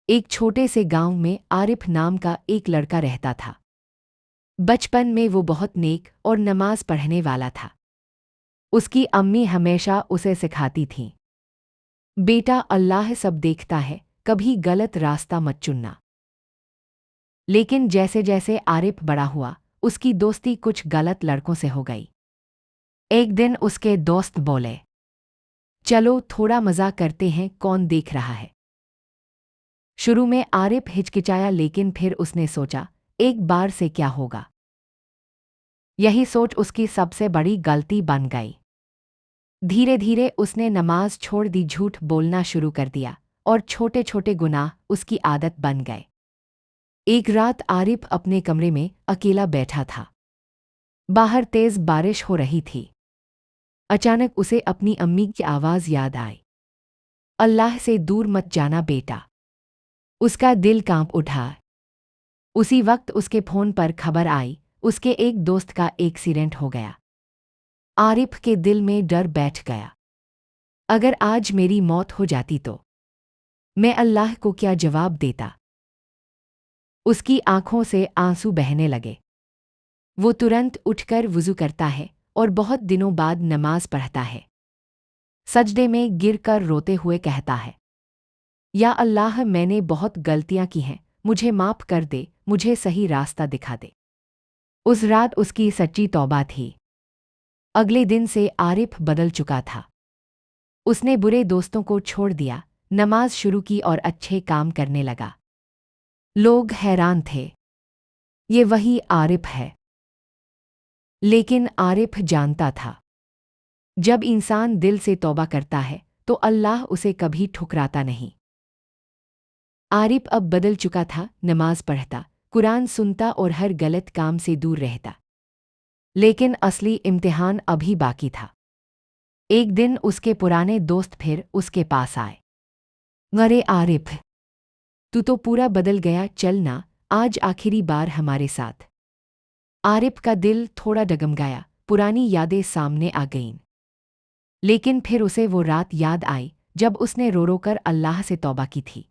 एक छोटे से गांव में आरिफ नाम का एक लड़का रहता था। बचपन में वो बहुत नेक और नमाज पढ़ने वाला था। उसकी अम्मी हमेशा उसे सिखाती थीं, बेटा अल्लाह सब देखता है, कभी गलत रास्ता मत चुनना। लेकिन जैसे जैसे आरिफ बड़ा हुआ, उसकी दोस्ती कुछ गलत लड़कों से हो गई। एक दिन उसके दोस्त बोले, चलो थोड़ा मज़ा करते हैं, कौन देख रहा है। शुरू में आरिफ हिचकिचाया, लेकिन फिर उसने सोचा, एक बार से क्या होगा। यही सोच उसकी सबसे बड़ी गलती बन गई। धीरे धीरे उसने नमाज छोड़ दी, झूठ बोलना शुरू कर दिया और छोटे छोटे गुनाह उसकी आदत बन गए। एक रात आरिफ अपने कमरे में अकेला बैठा था। बाहर तेज बारिश हो रही थी। अचानक उसे अपनी अम्मी की आवाज़ याद आई, अल्लाह से दूर मत जाना बेटा। उसका दिल कांप उठा। उसी वक्त उसके फ़ोन पर खबर आई, उसके एक दोस्त का एक्सीडेंट हो गया। आरिफ के दिल में डर बैठ गया। अगर आज मेरी मौत हो जाती तो मैं अल्लाह को क्या जवाब देता। उसकी आंखों से आंसू बहने लगे। वो तुरंत उठकर वुज़ू करता है और बहुत दिनों बाद नमाज पढ़ता है। सजदे में गिरकर रोते हुए कहता है, या अल्लाह, मैंने बहुत गलतियां की हैं, मुझे माफ़ कर दे, मुझे सही रास्ता दिखा दे। उस रात उसकी सच्ची तौबा थी। अगले दिन से आरिफ बदल चुका था। उसने बुरे दोस्तों को छोड़ दिया, नमाज शुरू की और अच्छे काम करने लगा। लोग हैरान थे, ये वही आरिफ है। लेकिन आरिफ जानता था, जब इंसान दिल से तौबा करता है तो अल्लाह उसे कभी ठुकराता नहीं। आरिफ अब बदल चुका था, नमाज पढ़ता, कुरान सुनता और हर गलत काम से दूर रहता। लेकिन असली इम्तिहान अभी बाकी था। एक दिन उसके पुराने दोस्त फिर उसके पास आए। अरे आरिफ, तू तो पूरा बदल गया, चल ना, आज आखिरी बार हमारे साथ। आरिफ का दिल थोड़ा डगमगाया, पुरानी यादें सामने आ गईं। लेकिन फिर उसे वो रात याद आई जब उसने रो रो कर अल्लाह से तौबा की थी।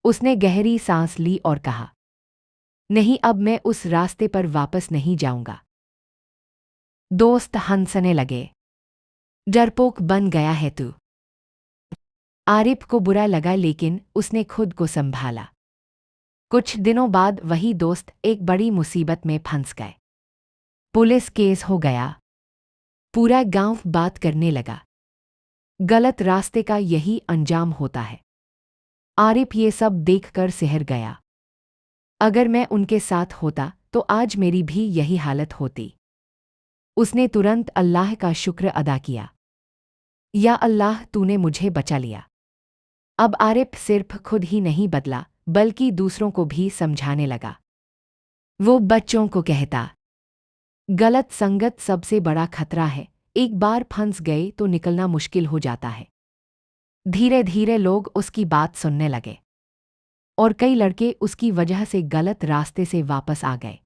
उसने गहरी सांस ली और कहा, नहीं, अब मैं उस रास्ते पर वापस नहीं जाऊंगा। दोस्त हंसने लगे, डरपोक बन गया है तू। आरिफ को बुरा लगा, लेकिन उसने खुद को संभाला। कुछ दिनों बाद वही दोस्त एक बड़ी मुसीबत में फंस गए। पुलिस केस हो गया। पूरा गांव बात करने लगा। गलत रास्ते का यही अंजाम होता है। आरिफ ये सब देखकर सिहर गया। अगर मैं उनके साथ होता तो आज मेरी भी यही हालत होती। उसने तुरंत अल्लाह का शुक्र अदा किया, या अल्लाह, तूने मुझे बचा लिया। अब आरिफ सिर्फ खुद ही नहीं बदला, बल्कि दूसरों को भी समझाने लगा। वो बच्चों को कहता, गलत संगत सबसे बड़ा खतरा है, एक बार फंस गए तो निकलना मुश्किल हो जाता है। धीरे धीरे लोग उसकी बात सुनने लगे और कई लड़के उसकी वजह से गलत रास्ते से वापस आ गए।